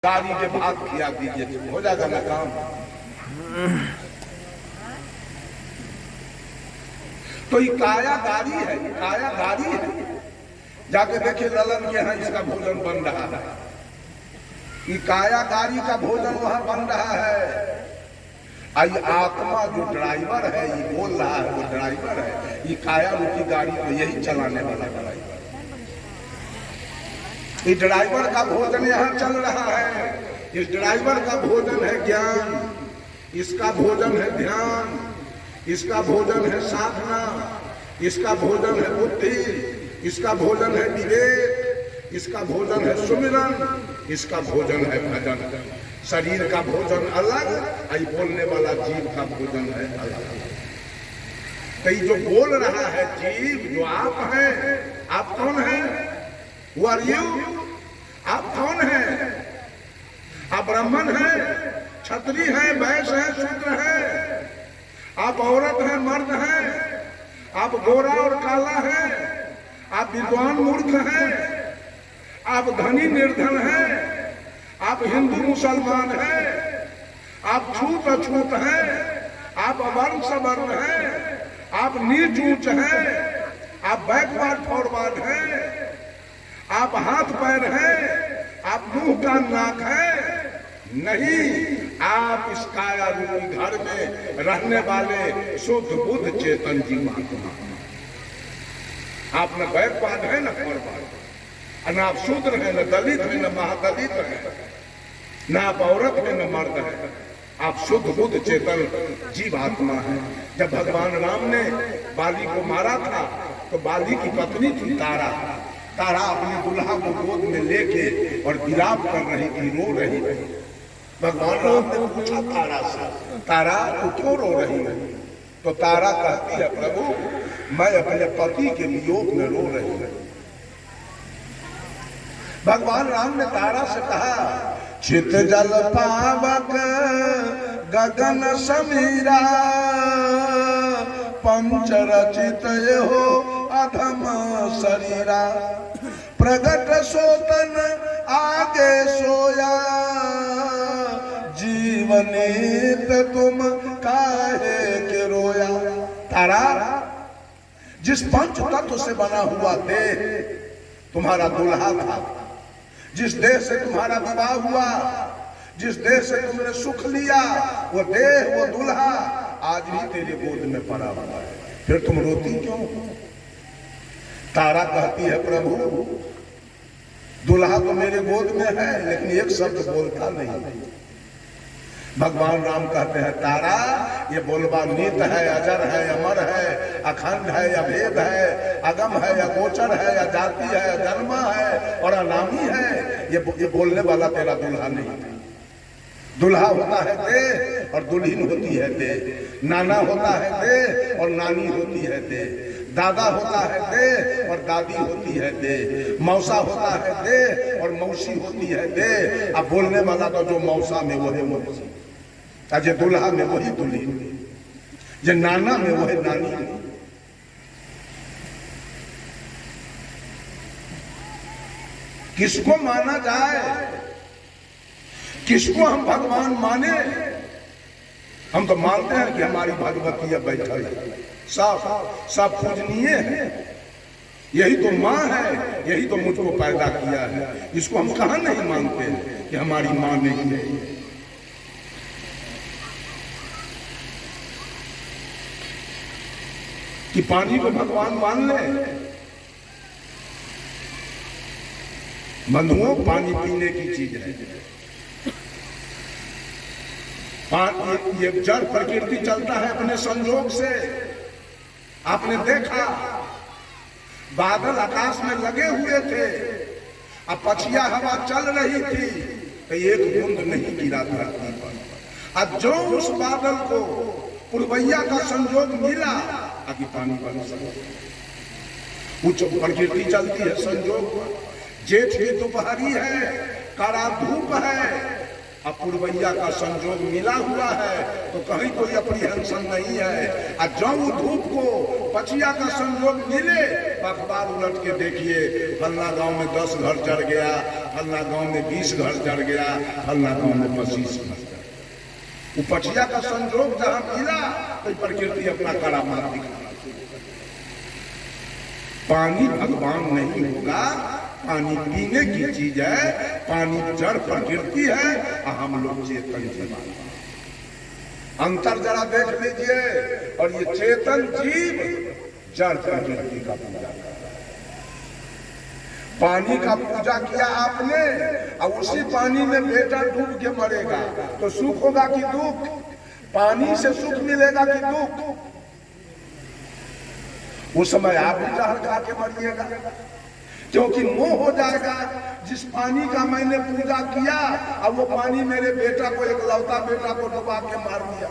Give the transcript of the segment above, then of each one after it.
गाड़ी के भात खिला दीजिए, हो जाएगा ना काम। तो ये कायागारी है, कायागारी है। जाके देखिए ललन के यहाँ इसका भोजन बन रहा है, ये कायागारी का भोजन वहां बन रहा है। आई आत्मा जो ड्राइवर है, ये बोल रहा है, वो ड्राइवर है। ये काया रूपी गाड़ी को यही चलाने वाला ड्राइवर। इस ड्राइवर का भोजन यहाँ चल रहा है। इस ड्राइवर का भोजन है ज्ञान, इसका भोजन है ध्यान, इसका भोजन है साधना, इसका भोजन है बुद्धि, इसका भोजन है विवेक, इसका भोजन है सुमिरन, इसका भोजन है भजन। शरीर का भोजन अलग, आई बोलने वाला जीव का भोजन है अलग। तो जो बोल रहा है जीव, जो आप हैं, आप कौन हैं? Who are you? आप कौन हैं? आप ब्राह्मण हैं, क्षत्रिय हैं, वैश्य हैं, शूद्र हैं? आप औरत हैं, मर्द हैं? आप गोरा और काला हैं? आप विद्वान मूर्ख हैं? आप धनी निर्धन हैं? आप हिंदू मुसलमान हैं? आप छूत अछूत हैं? आप अवर्ण सवर्ण हैं? आप नीच ऊंच हैं? आप बैकवर्ड फॉरवर्ड हैं? आप हाथ पैर हैं? आप मुंह का नाक है? नहीं, आप इस काया रूपी घर में रहने वाले शुद्ध बुद्ध चेतन जीवात्मा। आप न बैकवर्ड है, न फॉरवर्ड, न आप शूद्र है, न दलित है, न महादलित है, न आप औरत है, न मर्द है। आप शुद्ध बुद्ध चेतन जीवात्मा है। जब भगवान राम ने बाली को मारा था तो बाली की पत्नी थी तारा। तारा अपनी दुल्हा को गोद में लेके और विलाप कर रही थी, रो रही थी। भगवान राम ने पूछा तारा से, तारा तू क्यों रो रही है? तो तारा कहती है, प्रभु मैं अपने पति के वियोग में रो रही हूं। भगवान राम ने तारा से कहा, चित जल पावक गगन समीरा, पंच रचित हो अधम शरीरा, प्रगट सोतन आगे सोया, जीवनीत तुम काहे के रोया। तारा, जिस पंच तत्व से बना हुआ देह तुम्हारा दुल्हा था, जिस देह से तुम्हारा विवाह हुआ, जिस देह से तुमने सुख लिया, वो देह, वो दुल्हा आज भी तेरे गोद में पड़ा हुआ है, फिर तुम रोती क्यों? तारा कहती है, प्रभु दुल्हा तो मेरे गोद में है, लेकिन एक शब्द बोलता नहीं। भगवान राम कहते हैं, तारा ये बोलबा नित है, अजर है, अमर है, अखंड है, अभेद है, अगम है या गोचर है, या जाति है, या जन्मा है और अनामी है। ये बोलने वाला तेरा दुल्हा नहीं। दुल्हा होता है देह और दुल्हन होती है देह। नाना होता है देह और नानी होती है देह। दादा होता है देह और दादी होती है देह। मौसा होता है देह और मौसी होती है देह। अब बोलने वाला तो जो मौसा में वो है मौसी, जे दुल्हा में वही दुल्हन, जे नाना में वही नानी। किसको माना जाए? किसको हम भगवान माने? हम तो मानते हैं कि हमारी भगवती अब बैठल है, सब पूजनीय है, यही तो माँ है, यही तो मुझको पैदा किया है। इसको हम कहाँ नहीं मानते हैं कि हमारी माँ नहीं है। कि पानी को भगवान मान ले? बंधुओं, पानी पीने की चीज है। ये जड़ प्रकृति चलता है अपने संयोग से। आपने देखा बादल आकाश में लगे हुए थे, अब पछिया हवा चल रही थी तो एक बूंद नहीं गिरा धरती पर। अब जो उस बादल को पुरवैया का संयोग मिला, अभी पानी बन सके। उच्च प्रकृति चलती है संयोग। जेठ की दोपहरी है, कड़ा धूप है, अब पुरवैया का संजोग मिला हुआ है तो कहीं कोई अप्रीहेंशन नहीं है। और जब धूप को पछिया का संजोग मिले तो अखबार उलट के देखिए, फलना गांव में 10 घर जल गया, फलना गांव में 20 घर जल गया, फलना गांव में 25 घर जल गया। वो पछिया का संजोग जहां मिला तो प्रकृति अपना करामात दिखा। पानी भगवान नहीं होगा, पानी पीने की चीज है, पानी जड़ प्रकृति है और हम लोग चेतन जीव। अंतर जरा देख लीजिए। और ये चेतन जीव जड़ प्रकृति का पूजा कर रहा है। पानी का पूजा किया आपने और उसी पानी में बेटा डूब के मरेगा तो सुख होगा कि दुख? पानी से सुख मिलेगा कि दुख? उस समय आप भी जहर खा के मरिएगा, क्योंकि मोह हो जाएगा। जिस पानी का मैंने पूजा किया अब वो पानी मेरे बेटा को, एकलौता बेटा को डुबा के मार दिया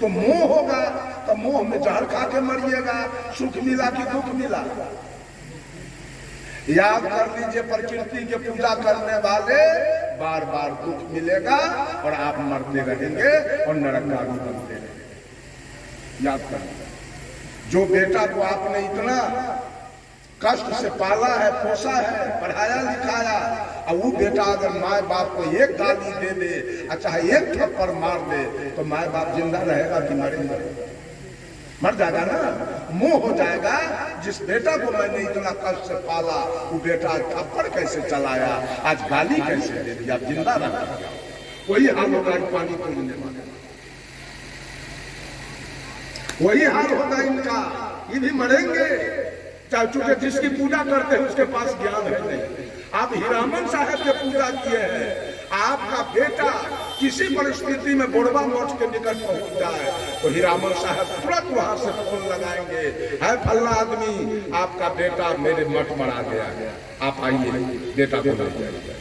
तो मोह होगा, तो मोह में जहर खा के मरिएगा। सुख मिला कि दुख मिला? याद कर लीजिए, प्रकृति के पूजा करने वाले बार बार दुख मिलेगा और आप मरते रहेंगे और नरकगामी बनते रहेंगे। याद कर लीजिए। जो बेटा को आपने इतना कष्ट से पाला है, पोसा है, पढ़ाया लिखाया, और वो बेटा अगर माए बाप को एक गाली दे दे, चाहे एक थप्पड़ मार दे, तो माए बाप जिंदा रहेगा कि मरेगा? मर जाएगा ना। मोह हो जाएगा। जिस बेटा को मैंने इतना कष्ट से पाला वो बेटा आज थप्पड़ कैसे चलाया, आज गाली कैसे दे दिया, जिंदा रहा। वही हाल होगा पानी पूजने वाले, वही हाल होगा इनका। ये भी मरेंगे, चूंकि जिसकी पूजा करते हैं उसके पास ज्ञान है नहीं। आप हीरामन साहब के पूजा किए हैं, आपका बेटा किसी परिस्थिति में बोड़वा मठ के निकट पहुंच जाए तो हीरामन साहब तुरंत वहां से फोन लगाएंगे, है फल्ला आदमी आपका बेटा मेरे मठ में आ गया, आप आइए बेटा को ले जाइए।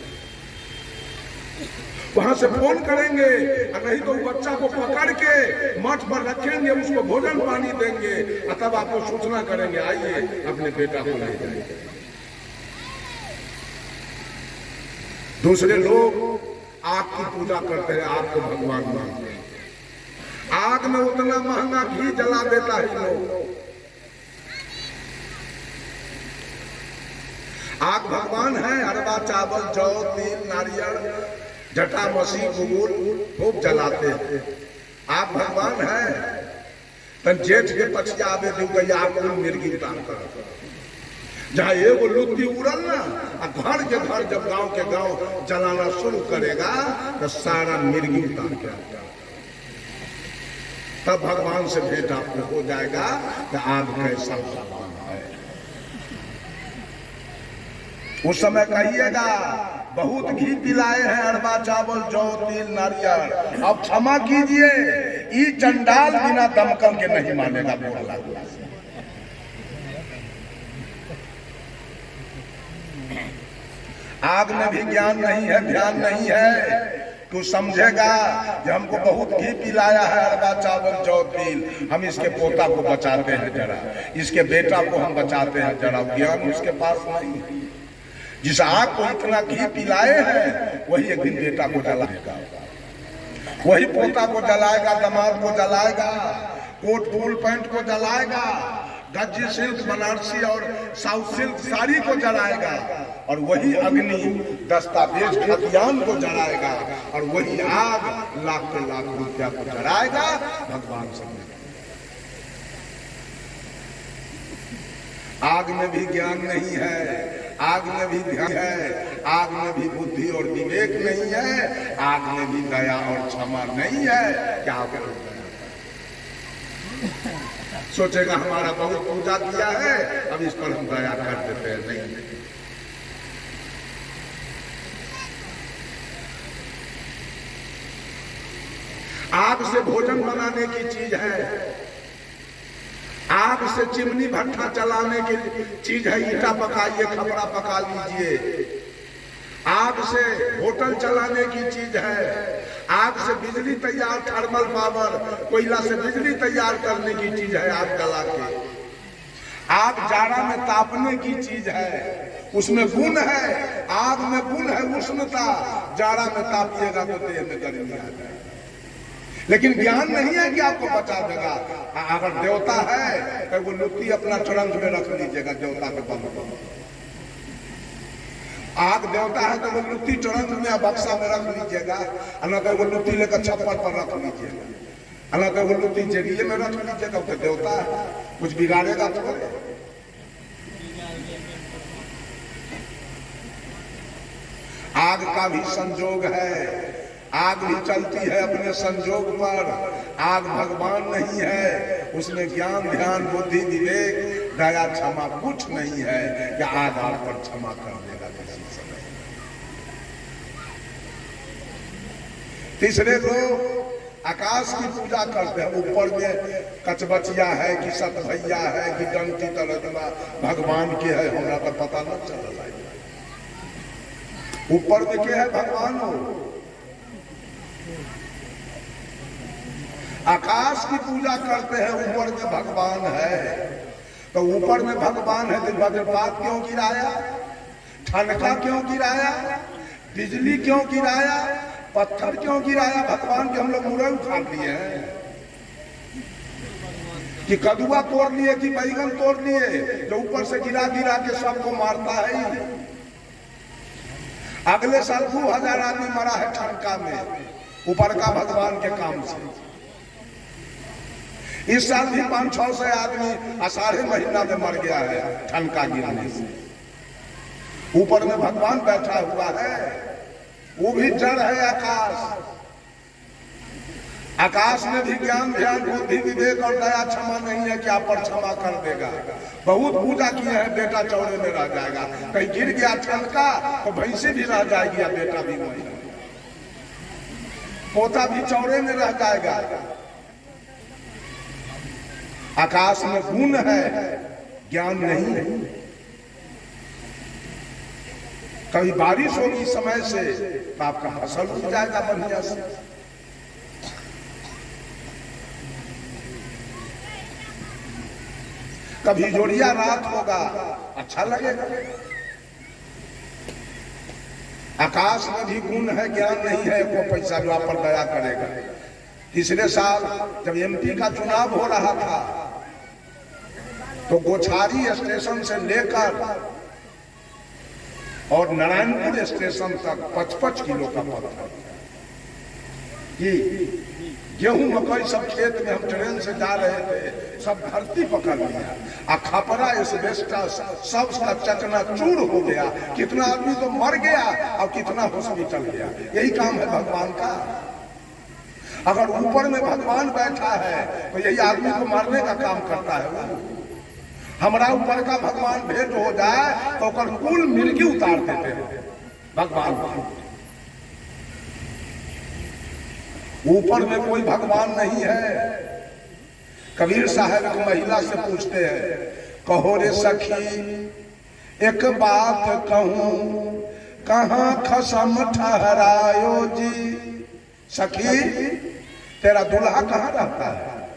वहां से फोन करेंगे, नहीं तो बच्चा को पकड़ के मठ पर रखेंगे, उसको भोजन पानी देंगे, तब आपको सूचना करेंगे आइए अपने बेटा को ले जाइए। दूसरे लोग आग की पूजा करते हैं, आग को भगवान मानते हैं। आग में उतना महंगा घी जला देता है लोग। आग भगवान है, अरबा चावल जौ तिल नारियल जटा मसी गुगुल खूब जलाते हैं। आग भगवान है। तन जेठ के पछिया आवे देवैया आग को मिर्गी उतार कर, जहाँ एगो लुत्ती उड़ल ना, घर के घर जब गांव के गांव जलाना शुरू करेगा तो सारा मिर्गी उतार के आता, तब भगवान से भेंट आपको हो जाएगा कि आग कैसा भगवान है। उस समय कहिएगा बहुत घी पिलाए हैं, अरबा चावल जौ तिल नारियल, अब क्षमा कीजिए ई चंडाल बिना दमकल के नहीं मानेगा। बोला आग में भी ज्ञान नहीं है, ध्यान नहीं है, तो समझेगा कि हमको बहुत घी पिलाया है, अरबा चावल जौ तिल, हम इसके पोता को बचाते हैं जरा, इसके बेटा को हम बचाते हैं जरा। ज्ञान उसके पास नहीं है। जिस आग को इतना घी पिलाए हैं वही एक दिन बेटा को जलाएगा, वही पोता को जलाएगा, दमाद को जलाएगा, कोट फूल पैंट को जलाएगा, गज्जी सिल्क बनारसी और साउथ सिल्क साड़ी को जलाएगा, और वही अग्नि दस्तावेज खतियान को जलाएगा, और वही आग लाख के लाख रुपया को जलाएगा। भगवान से आग में भी ज्ञान नहीं है, आग में भी ध्यान है, आग में भी बुद्धि और विवेक नहीं है, आग में भी दया और क्षमा नहीं है। क्या करें? सोचेगा हमारा बहुत पूजा किया है, अब इस पर हम दया कर देते हैं। नहीं, आग से भोजन बनाने की चीज है, आग से चिमनी भट्ठा चलाने की चीज है। ईटा पकाइए, खपड़ा पका लीजिए। आग से होटल चलाने की चीज है, आग से बिजली तैयार, थर्मल पावर, कोयला से बिजली तैयार करने की चीज है। आग जला के आग जाड़ा में तापने की चीज है, उसमें गुण है, आग में गुण है उष्णता, जाड़ा में तापिएगा तो देह में गर्मी आ जाएगा। लेकिन ज्ञान नहीं है कि आपको बचा देगा। अगर देवता है तो वो लुत्ती अपना चरंग में रख लीजिएगा, देवता के बल पर। आग देवता है तो वो लुत्ती चरंग में या बक्सा में रख लीजिएगा, न तो वो लुत्ती लेकर छप्पर पर रख लीजिएगा, न तो वो लुत्ती जरिए में रख लीजिएगा। तो देवता है, कुछ बिगाड़ेगा थोड़े। आग का भी संजोग है, आग भी चलती है अपने संजोग पर। आग भगवान नहीं है, उसमें ज्ञान ध्यान बुद्धि विवेक दया क्षमा कुछ नहीं है कि आग आग पर क्षमा कर देगा किसी समय। तीसरे लोग आकाश की पूजा करते हैं, ऊपर में कचबचिया है कि सतभैया है कि डंटी तरदमा भगवान के है, हमरा तो पता न चल रहा है। ऊपर में क्या है भगवान हो। आकाश की पूजा करते हैं, ऊपर में भगवान है। तो ऊपर में भगवान है तो वज्रपात क्यों गिराया, ठनका क्यों गिराया, बिजली क्यों गिराया, पत्थर क्यों गिराया भगवान के? हम लोग मुरई उठा लिए हैं कि कदुआ तोड़ लिए कि बैगन तोड़ लिए, जो ऊपर से गिरा गिरा के सबको मारता है। अगले साल 2000 आदमी मरा है ठनका में, ऊपर का भगवान के काम से। इस साल भी 500-600 आदमी आषाढ़ महीना में मर गया है ठनका गिरने से। ऊपर में भगवान बैठा हुआ है, वो भी जड़ है आकाश। आकाश में भी ज्ञान ध्यान बुद्धि विवेक और दया क्षमा नहीं है कि आप पर क्षमा कर देगा। बहुत पूजा किए हैं, बेटा चौड़े में रह जाएगा, कहीं गिर गया ठनका तो भैंसी भी रह जाएगी या बेटा भी वही, पोता भी चौड़े में रह जाएगा। आकाश में गुण है, ज्ञान नहीं है। कभी बारिश होगी समय से तो आपका फसल उग जाएगा बढ़िया से। कभी जोड़िया रात होगा, अच्छा लगेगा। आकाश में भी गुण है, ज्ञान नहीं है, वो पैसा जो आप पर दया करेगा। तीसरे साल जब एमपी का चुनाव हो रहा था तो गोछारी स्टेशन से लेकर और नारायणपुर स्टेशन तक 55 किलो का पत्थर, ये गेहूं मकई सब खेत में, हम ट्रेन से जा रहे थे, सब धरती पकड़ लिया। खपरा एस्बेस्टस सब उसका चकना चूर हो गया। कितना आदमी तो मर गया और कितना हॉस्पिटल गया। यही काम है भगवान का। अगर ऊपर में भगवान बैठा है तो यही आदमी को मारने का काम करता है वो। हमारा ऊपर का भगवान भेंट हो जाए तो कुल मिर्गी उतार देते हैं भगवान। ऊपर में कोई भगवान नहीं है। कबीर साहब एक महिला से पूछते हैं, कहो रे सखी एक बात कहूं, कहां खसम ठहरायो जी। सखी तेरा दुल्हा कहां रहता है?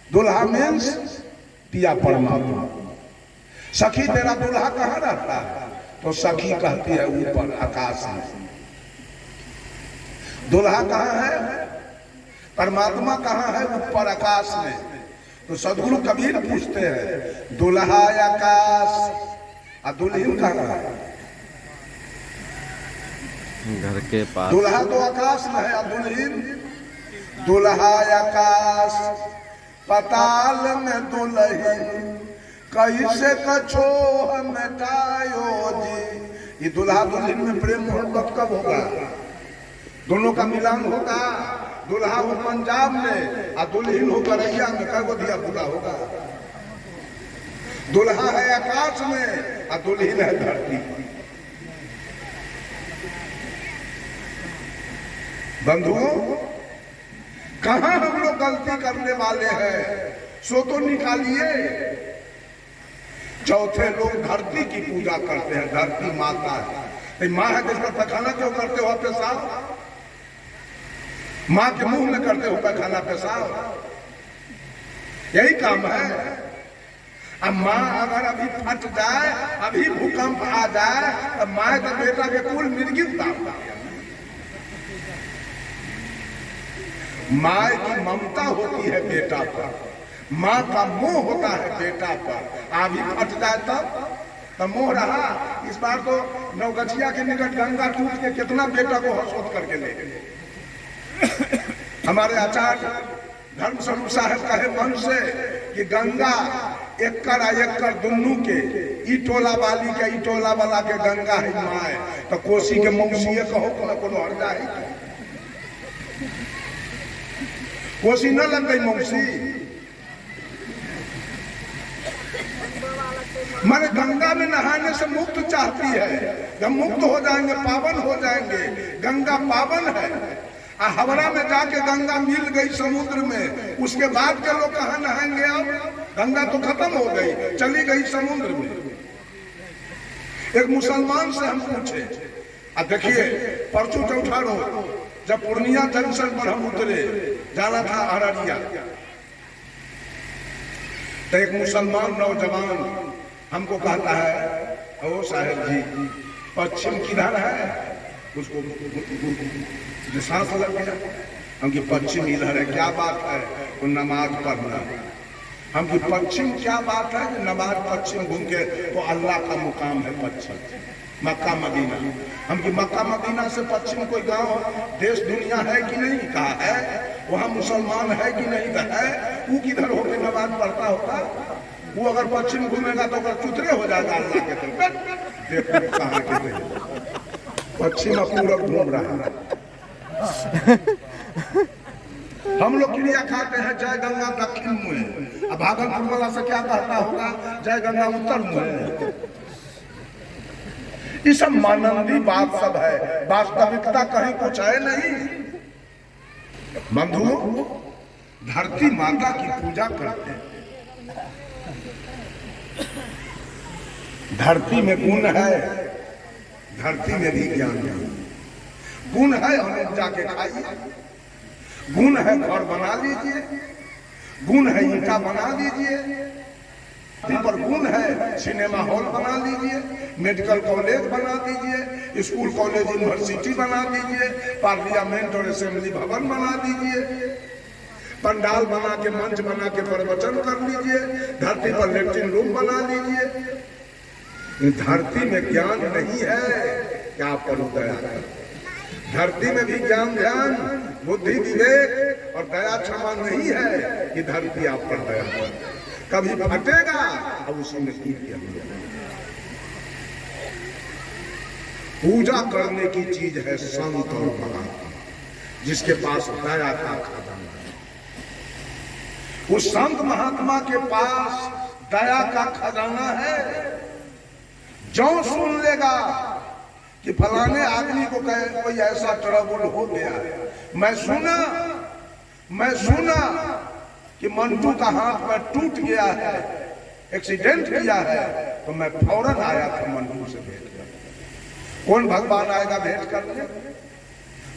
दुल्हा मीन्स पिया परमात्मा। सखी तेरा दुल्हा कहां रहता है? तो सखी कहती है ऊपर आकाश में। दुल्हा कहां है? परमात्मा कहां है? ऊपर आकाश में। तो सदगुरु कबीर पूछते हैं, दुल्हा आकाश और दुल्हन कहां है? घर के पास। दुल्हा तो आकाश में है और दुल्हन? दुल्हा आकाश पताल में दुल्हन कैसे कछो मिटायो जी। ये दुल्हा दुल्हन में प्रेम मोहब्बत कब होगा? दोनों का मिलान होगा। दुल्हा हो पंजाब में और दुल्हन हो करैया में, कब दिया पूरा होगा? दुल्हा है आकाश में और दुल्हन है धरती पर। बंधुओं, कहां हम लोग गलती करने वाले हैं सो तो निकालिए। चौथे लोग धरती की पूजा करते हैं, धरती माता है। माँ है जिसका पैखाना क्यों करते हो पेशाब? माँ के मुंह में करते हो पैखाना पेशाब, यही काम है। अब माँ अगर अभी फट जाए, अभी भूकंप आ जाए, तो माँ तो बेटा के कुल मिर्गी उतार दिया। माँ की ममता होती है बेटा पर, माँ का मोह होता है बेटा पर। अभी फट जाए तब मोह रहा। इस बार तो नवगछिया के निकट गंगा टूट के कितना बेटा को हौसोत करके ले गए। हमारे आचार्य धर्म स्वरूप साहब कहे मन से कि गंगा एकड़ आ एकड़ दुनू के, ई टोला वाली के ई टोला वाला के गंगा है माए, तो कोसी के मौसीए कहो कोनो हर जाए, कोसी न लग गई मौसी। माने गंगा में नहाने से मुक्त चाहती है, जब मुक्त हो जाएंगे पावन हो जाएंगे। गंगा पावन है। हवड़ा में जाके गंगा मिल गई समुद्र में, उसके बाद के लोग कहाँ नहाएंगे? अब गंगा तो खत्म हो गई, चली गई समुद्र में। एक मुसलमान से हम पूछे, अब देखिए परसों चौथा रोज जब पूर्णिया जंक्शन पर हम उतरे, जाना था अररिया, तो एक मुसलमान नौजवान हमको कहता है, ओ साहेब जी पश्चिम किधर है? उसको सांस लग गया। हम की पश्चिम इधर है। क्या बात है? वो नमाज पढ़ना। हम की पश्चिम क्या बात है? नमाज पश्चिम घूम के तो अल्लाह का मुकाम है पश्चिम, मक्का मदीना। हम की मक्का मदीना से पश्चिम कोई गांव देश दुनिया है कि नहीं? कहा है। वहाँ मुसलमान है कि नहीं? है। वो किधर होके नमाज पढ़ता होगा? वो अगर पश्चिम घूमेगा तो अगर चुतरे हो जाएगा अल्लाह के तरफ। देखो कहाँ के पश्चिम पूरब घूम रहा है। हम लोग क्रिया खाते हैं जय गंगा दक्षिण मुँह। अब भागलपुर वाला से क्या कहता होगा? जय गंगा उत्तर मुँह। ये सब मानंदी बात सब है, वास्तविकता कहीं कुछ है नहीं। बंधुओं, धरती माता की पूजा करते हैं। धरती में गुण है, धरती में भी ज्ञान है। गुण है हमें जाके खाइए, गुण है घर बना लीजिए, गुण है ईंटा बना लीजिए, पर गुण है सिनेमा हॉल बना लीजिए, मेडिकल कॉलेज बना दीजिए, स्कूल कॉलेज यूनिवर्सिटी बना दीजिए, पार्लियामेंट और असेंबली भवन बना दीजिए, पंडाल बना के मंच बना के प्रवचन कर लीजिए, धरती पर लेट्रिन रूम बना लीजिए। धरती में ज्ञान नहीं है, क्या पर दया? धरती में भी ज्ञान ध्यान बुद्धि विवेक और दया क्षमा नहीं है कि धरती आप पर दया कभी फटेगा अब उसी में कीट किया। पूजा करने की चीज है संत और महात्मा, जिसके पास दया का खजाना है। उस संत महात्मा के पास दया का खजाना है। जो सुन लेगा कि फलाने आदमी को कोई ऐसा ट्रबल हो गया, मैं सुना कि मंटू का हाथ में टूट गया है, एक्सीडेंट किया है, तो मैं फौरन आया था मंटू से भेंट करने। कौन भगवान आएगा भेंट करने?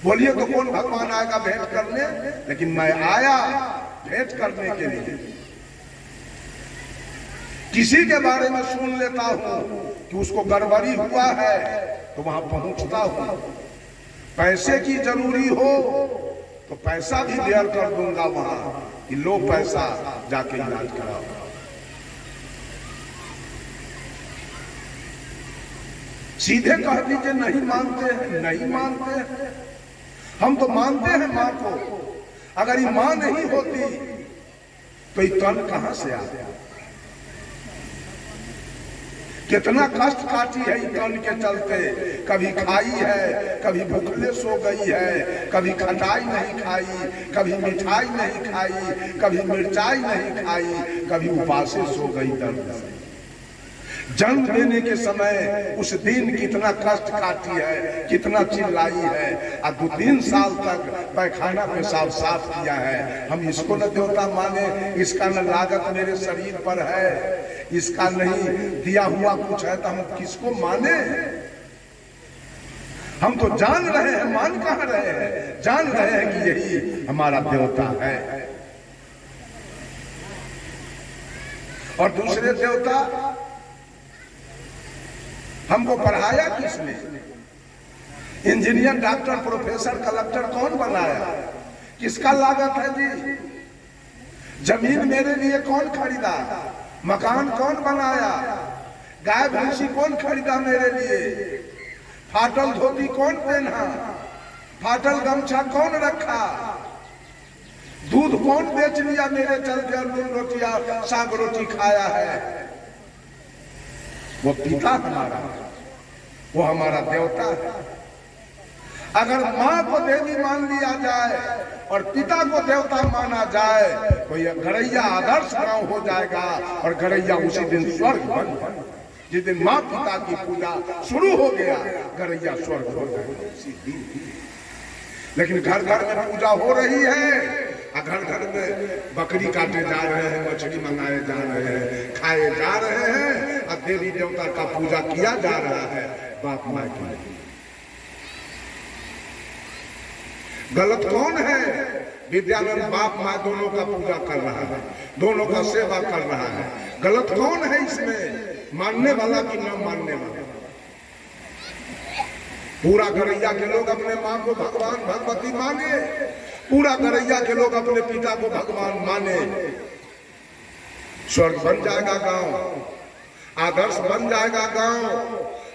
बोलिए तो कौन भगवान आएगा भेंट करने? लेकिन मैं आया भेंट करने के लिए। किसी के बारे में सुन लेता हूं कि उसको गड़बड़ी हुआ है तो वहां पहुंचता हूं। पैसे की जरूरी हो तो पैसा भी देर कर दूंगा वहां कि लो पैसा जाके इलाज कराओ। सीधे कह दीजिए नहीं मानते हैं, नहीं मानते हैं। हम तो मानते हैं मां को। अगर ये मां नहीं होती तो ये तन कहां से आया? कितना कष्ट काटी है तन के चलते। कभी खाई है, कभी भूखले सो गई है, कभी खटाई नहीं खाई, कभी मिठाई नहीं खाई, कभी मिर्चाई नहीं खाई, कभी उपासे सो गई दर्द से। जन्म देने के समय उस दिन कितना कष्ट काटी है, कितना चिल्लाई है, और 2-3 साल तक पैखाना पेशाब साफ किया है। हम इसको न देवता माने, इसका न लागत मेरे शरीर पर है, इसका नहीं दिया हुआ कुछ है, तो हम किसको माने? हम तो जान रहे हैं, मान कहाँ रहे हैं? जान रहे हैं कि यही हमारा देवता है। और दूसरे देवता हमको पढ़ाया किसने? इंजीनियर, डॉक्टर, प्रोफेसर, कलेक्टर कौन बनाया? किसका लागत है जी? जमीन मेरे लिए कौन खरीदा? मकान कौन बनाया? गाय भैंसी कौन खरीदा मेरे लिए? फाटल धोती कौन पहना? फाटल गमछा कौन रखा? दूध कौन बेच लिया मेरे चलते और नून रोटिया साग रोटी खाया है? वो पिता हमारा, वो हमारा देवता है। अगर माँ को देवी मान लिया जाए और पिता को देवता माना जाए तो यह गरैया आदर्श गांव हो जाएगा और गरैया उसी दिन स्वर्ग बन जाएगा। जिस दिन माँ पिता की पूजा शुरू हो गया गरैया स्वर्ग हो जाएगा उसी दिन। लेकिन घर घर में पूजा हो रही है, घर घर में बकरी काटे जा रहे हैं, मछली मंगाए जा रहे हैं, खाए जा रहे हैं और देवी देवता का पूजा किया जा रहा है बाप माँ की। गलत कौन है? विद्यानंद बाप माँ दोनों का पूजा कर रहा है, दोनों का सेवा कर रहा है। गलत कौन है इसमें? मानने वाला कि न मानने वाला? पूरा गरैया के लोग अपने माँ को भगवान भगवती माने, पूरा गरैया के लोग अपने पिता को भगवान माने। स्वर्ग बन जाएगा गांव, आदर्श बन जाएगा गांव,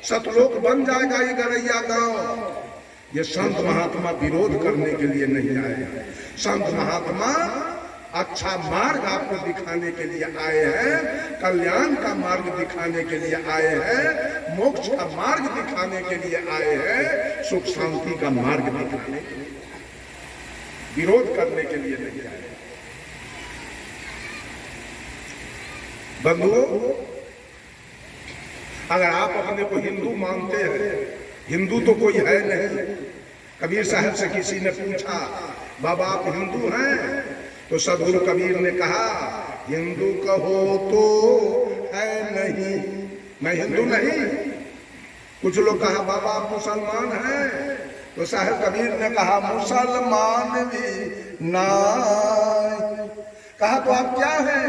सतलोक बन जाएगा ये गरैया गांव। ये संत महात्मा विरोध करने के लिए नहीं आए। संत महात्मा अच्छा मार्ग आपको दिखाने के लिए आए हैं, कल्याण का मार्ग दिखाने के लिए आए हैं, मोक्ष का मार्ग दिखाने के लिए आए हैं, सुख शांति का मार्ग दिखाने के लिए, विरोध करने के लिए नहीं आए। बंधुओं, अगर आप अपने को हिंदू मानते हैं, हिंदू तो कोई है नहीं। कबीर साहब से किसी ने पूछा, बाबा आप हिंदू हैं? तो सदगुरु कबीर ने कहा, हिंदू कहो तो है नहीं, मैं हिंदू नहीं। कुछ लोग कहा बाबा आप मुसलमान हैं? तो साहब कबीर ने कहा मुसलमान भी ना। कहा तो आप क्या हैं?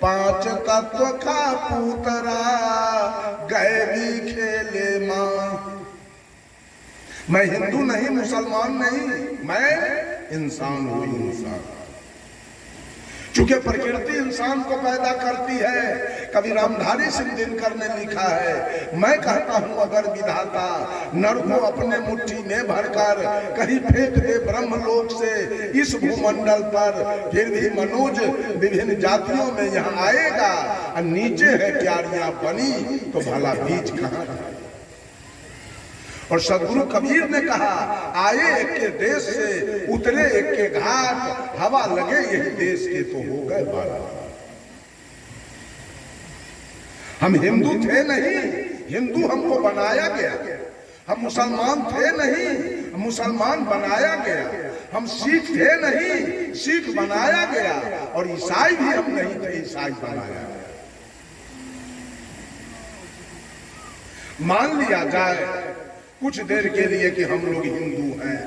पांच तत्व का पुतरा गए भी खेले मां। मैं हिंदू नहीं, मुसलमान नहीं, मैं इंसान हूं, इंसान। चूंकि प्रकृति इंसान को पैदा करती है। कभी रामधारी सिंह दिनकर ने लिखा है, मैं कहता हूं अगर विधाता नर को अपने मुट्ठी में भरकर कहीं फेंक दे ब्रह्मलोक से इस भूमंडल पर, फिर भी मनुज विभिन्न जातियों में यहाँ आएगा और नीचे है क्यारियां बनी तो भला बीज कहाँ? और सदगुरु कबीर ने कहा, आए एक के देश से उतरे एक के घाट, हवा लगे यही देश के तो हो गए बारात। हम हिंदू थे नहीं, हिंदू हमको बनाया गया। हम मुसलमान थे नहीं, मुसलमान बनाया गया। हम सिख थे नहीं, सिख बनाया गया। और ईसाई भी हम नहीं थे, ईसाई बनाया गया। मान लिया जाए कुछ देर के लिए कि हम लोग हिंदू हैं,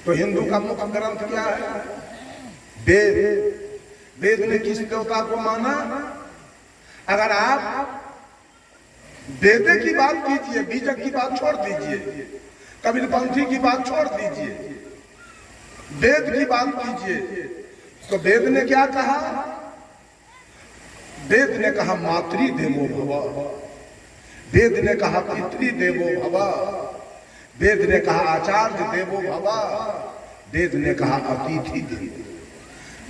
तो हिंदू का मुख्य ग्रंथ क्या है? वेद। वेद ने किस देवता को माना? अगर आप वेद की बात कीजिए, बीजक की बात छोड़ दीजिए, कबीरपंथी की बात छोड़ दीजिए, वेद की बात कीजिए, तो वेद ने क्या कहा? वेद ने कहा मातृ देवो भव, वेद ने कहा पितृ देवो भव, वेद ने कहा आचार्य देवो भव, वेद ने कहा अतिथि देवो।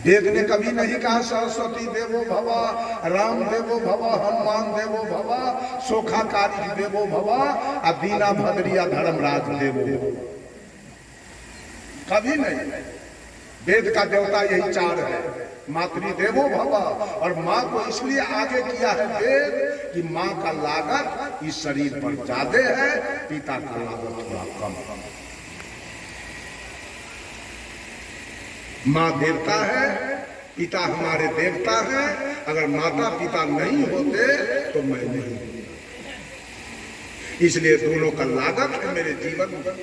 वेद ने कभी नहीं कहा सरस्वती देवो भव, राम देवो भव, हनुमान देवो भव, सोखाकारी देवो भव, दीना भद्रिया धर्मराज देवो भव। कभी नहीं। वेद का देवता यही चार है, मातृ देवो भव। और माँ को इसलिए आगे किया है वेद कि माँ का लागत इस शरीर पर ज्यादा है, पिता का लागत थोड़ा कम। माँ देवता है, पिता हमारे देवता है। अगर माता पिता नहीं होते तो मैं नहीं। इसलिए दोनों का लागत है मेरे जीवन में,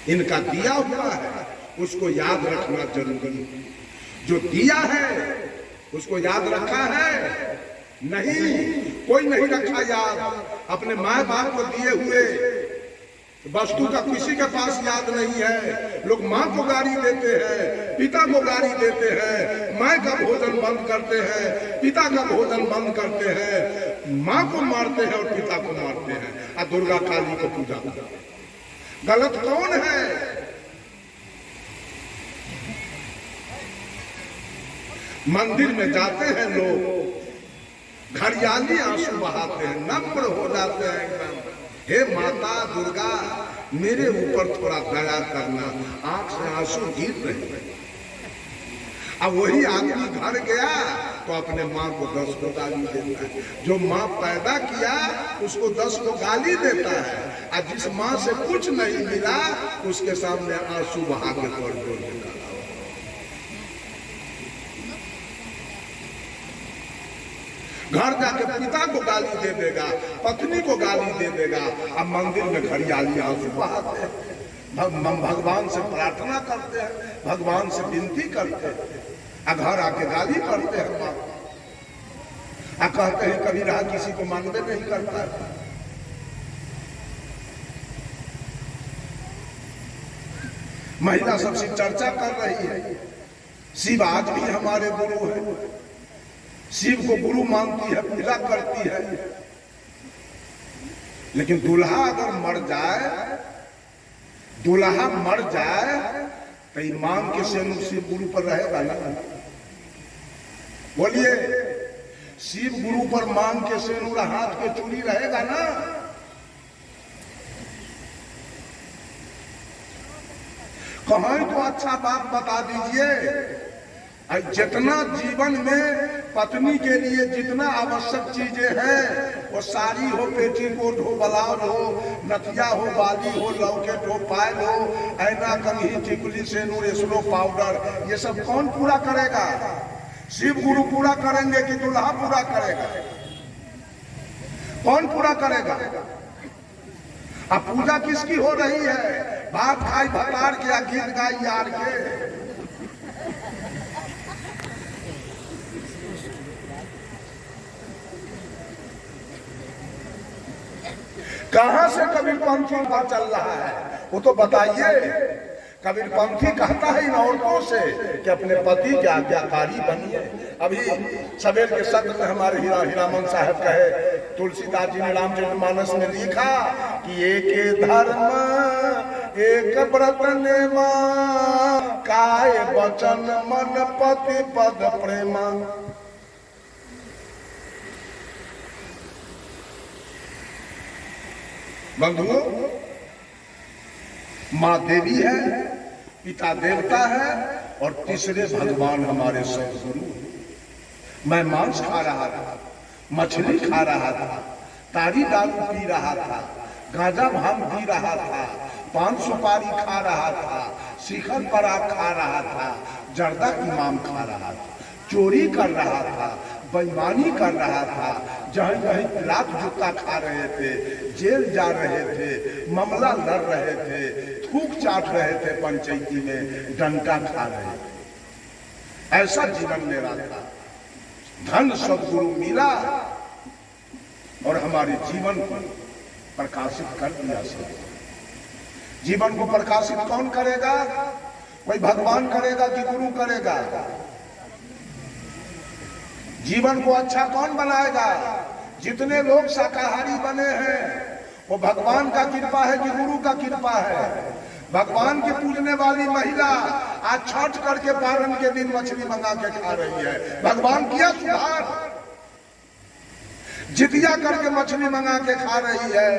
इनका दिया हुआ है, उसको याद रखना जरूरी। जो दिया है उसको याद रखा है? नहीं, कोई नहीं रखा याद। अपने माँ बाप को दिए हुए वस्तु का किसी के पास याद नहीं है। लोग माँ को गाली देते हैं, पिता को गाली देते हैं, माँ का भोजन बंद करते हैं, पिता का भोजन बंद करते हैं, माँ को मारते हैं और पिता को मारते हैं, और दुर्गा काली को पूजा करते हैं। गलत कौन है? मंदिर में जाते हैं लोग, घड़ियाली आंसू बहाते हैं, नम्र हो जाते हैं एकदम, हे माता दुर्गा मेरे ऊपर थोड़ा दया करना, आंख से आंसू गिर रहे हैं। अब वही आदमी घर गया तो अपने माँ को 10 को गाली देता है। जो माँ पैदा किया उसको 10 को गाली देता है, और जिस माँ से कुछ नहीं मिला उसके सामने आंसू बहा के तोड़ देता है। घर जाके पिता को गाली दे देगा, पत्नी को गाली दे देगा, अब मंदिर में घड़ियाली आंसू बहाते हैं, भगवान से प्रार्थना करते हैं, भगवान से विनती करते हैं, घर आके गाली पढ़ते हैं माँ, कहते हैं कभी रहा किसी को मांगने नहीं करता है। महिला सबसे चर्चा कर रही है, शिव आज भी हमारे गुरु है, शिव को गुरु मानती है, पूजा करती है, लेकिन दूल्हा अगर मर जाए, दूल्हा मर जाए तो मांग के सेनुर शिव गुरु पर रहेगा ना? बोलिए, शिव गुरु पर मांग के सेनुर हाथ के चूड़ी रहेगा ना? कहाँ तो अच्छा बात बता दीजिए। जितना जीवन में पत्नी के लिए जितना आवश्यक चीजें हैं, वो साड़ी हो, पेटीकोट हो, ब्लाउज हो, नथिया हो, बाली हो, लॉकेट हो, पायल हो, ऐना, कंघी, टिकुली, सेनुर, स्लो, पाउडर, ये सब कौन पूरा करेगा? शिव गुरु पूरा करेंगे कि दूल्हा पूरा करेगा? कौन पूरा करेगा? अब पूजा किसकी हो रही है? भात खाई भतार के, गीत गाई यार के। कहां से कबीरपंथी पर चल रहा है वो तो बताइए। कबीरपंथी कहता है इन औरतों से कि अपने पति के आज्ञाकारी बनिए। अभी सवेर के सत्र में हमारे हीरामन साहब कहे, तुलसीदास जी ने रामचरितमानस में लिखा कि एक धर्म एक व्रत नेमा, काय वचन मन पति पद प्रेमा। बंधुओं, माँ देवी है, पिता देवता है, और तीसरे भगवान हमारे सदगुरु। मैं मांस खा रहा था, मछली खा रहा था, तारी दारू पी रहा था, गांजा भांग पी रहा था, पान सुपारी खा रहा था, शिखर पराग खा रहा था, जर्दा इमाम खा रहा था, चोरी कर रहा था, बेईमानी कर रहा था, जहाँ कहीं लात जूता खा रहे थे, जेल जा रहे थे, मामला लड़ रहे थे, थूक चाट रहे थे, पंचायती में डंडा खा रहे थे। ऐसा जीवन मेरा था। धन सदगुरु मिला और हमारे जीवन को प्रकाशित कर दिया। सब जीवन को प्रकाशित कौन करेगा? कोई भगवान करेगा कि गुरु करेगा? जीवन को अच्छा कौन बनाएगा? जितने लोग शाकाहारी बने हैं वो भगवान का कृपा है कि गुरु का कृपा है? भगवान की पूजने वाली महिला आज छठ करके पारण के दिन मछली मंगा के खा रही है। भगवान किया सुधार? जितिया करके मछली मंगा के खा रही है,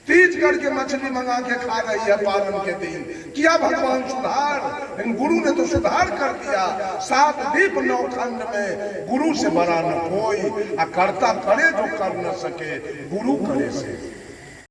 तीज करके मछली मंगा के खा रही है पारण के दिन। किया भगवान सुधार? लेकिन गुरु ने तो सुधार कर दिया। 7 दीप 9 खंड में गुरु से बड़ा न कोई, करता करे जो कर न सके, गुरु करे से।